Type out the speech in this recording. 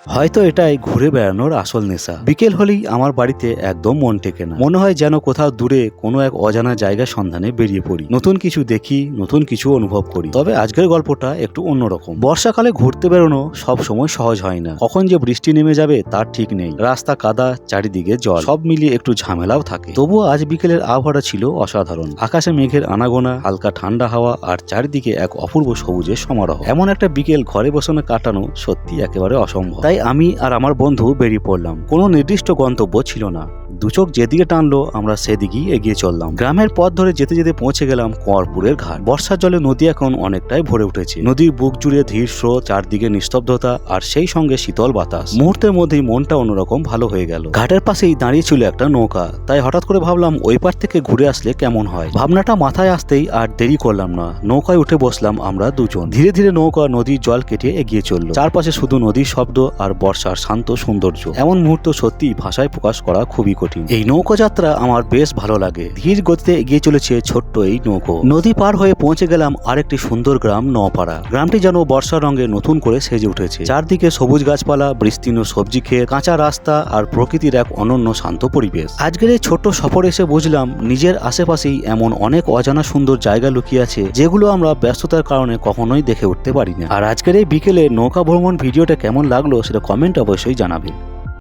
হয়তো এটাই ঘুরে বেড়ানোর আসল নেশা। বিকেল হলেই আমার বাড়িতে একদম মন টেকে না, মনে হয় যেন কোথাও দূরে কোনো এক অজানা জায়গার সন্ধানে বেরিয়ে পড়ি, নতুন কিছু দেখি, নতুন কিছু অনুভব করি। তবে আজকের গল্পটা একটু অন্যরকম। বর্ষাকালে ঘুরতে বেরোনো সব সময় সহজ হয় না, কখন যে বৃষ্টি নেমে যাবে তার ঠিক নেই, রাস্তা কাদা, চারিদিকে জল, সব মিলিয়ে একটু ঝামেলাও থাকে। তবুও আজ বিকেলের আবহাওয়াটা ছিল অসাধারণ। আকাশে মেঘের আনাগোনা, হালকা ঠান্ডা হাওয়া, আর চারিদিকে এক অপূর্ব সবুজের সমারোহ। এমন একটা বিকেল ঘরে বসে কাটানো সত্যি একেবারে অসম্ভব। তাই আমি আর আমার বন্ধু বেরিয়ে পড়লাম। কোনো নির্দিষ্ট গন্তব্য ছিল না, দুচোখ যেদিকে টানলো আমরা সেদিকেই এগিয়ে চললাম। গ্রামের পথ ধরে যেতে যেতে পৌঁছে গেলাম কুয়ারপুরের ঘাট। বর্ষার জলে নদী এখন অনেকটাই ভরে উঠেছে। নদীর বুক জুড়ে ধীর স্রোত, চারদিকে নিস্তব্ধতা, আর সেই সঙ্গে শীতল বাতাস। মুহূর্তের মধ্যেই মনটা অন্যরকম ভালো হয়ে গেল। ঘাটের পাশেই দাঁড়িয়ে ছিল একটা নৌকা, তাই হঠাৎ করে ভাবলাম ওই পার থেকে ঘুরে আসলে কেমন হয়। ভাবনাটা মাথায় আসতেই আর দেরি করলাম না, নৌকায় উঠে বসলাম আমরা দুজন। ধীরে ধীরে নৌকা নদীর জল কেটে এগিয়ে চলল। চারপাশে শুধু নদীর শব্দ আর বর্ষার শান্ত সৌন্দর্য। এমন মুহূর্ত সত্যি ভাষায় প্রকাশ করা খুবই কঠিন। এই নৌকো যাত্রা আমার বেশ ভালো লাগে। ধীর গতিতে এগিয়ে চলেছে ছোট্ট এই নৌকো। নদী পার হয়ে পৌঁছে গেলাম আরেকটি সুন্দর গ্রাম, নওপাড়া। গ্রামটি যেন বর্ষার রঙে নতুন করে সেজে উঠেছে। চারদিকে সবুজ গাছপালা, বিস্তীর্ণ সবজি ক্ষেত, কাঁচা রাস্তা, আর প্রকৃতির এক অনন্য শান্ত পরিবেশ। আজকের এই ছোট্ট সফরে এসে বুঝলাম নিজের আশেপাশেই এমন অনেক অজানা সুন্দর জায়গা লুকিয়ে আছে, যেগুলো আমরা ব্যস্ততার কারণে কখনোই দেখে উঠতে পারি না। আর আজকের এই বিকেলে নৌকা ভ্রমণ ভিডিওটা কেমন লাগলো সেটা কমেন্ট অবশ্যই জানাবেন।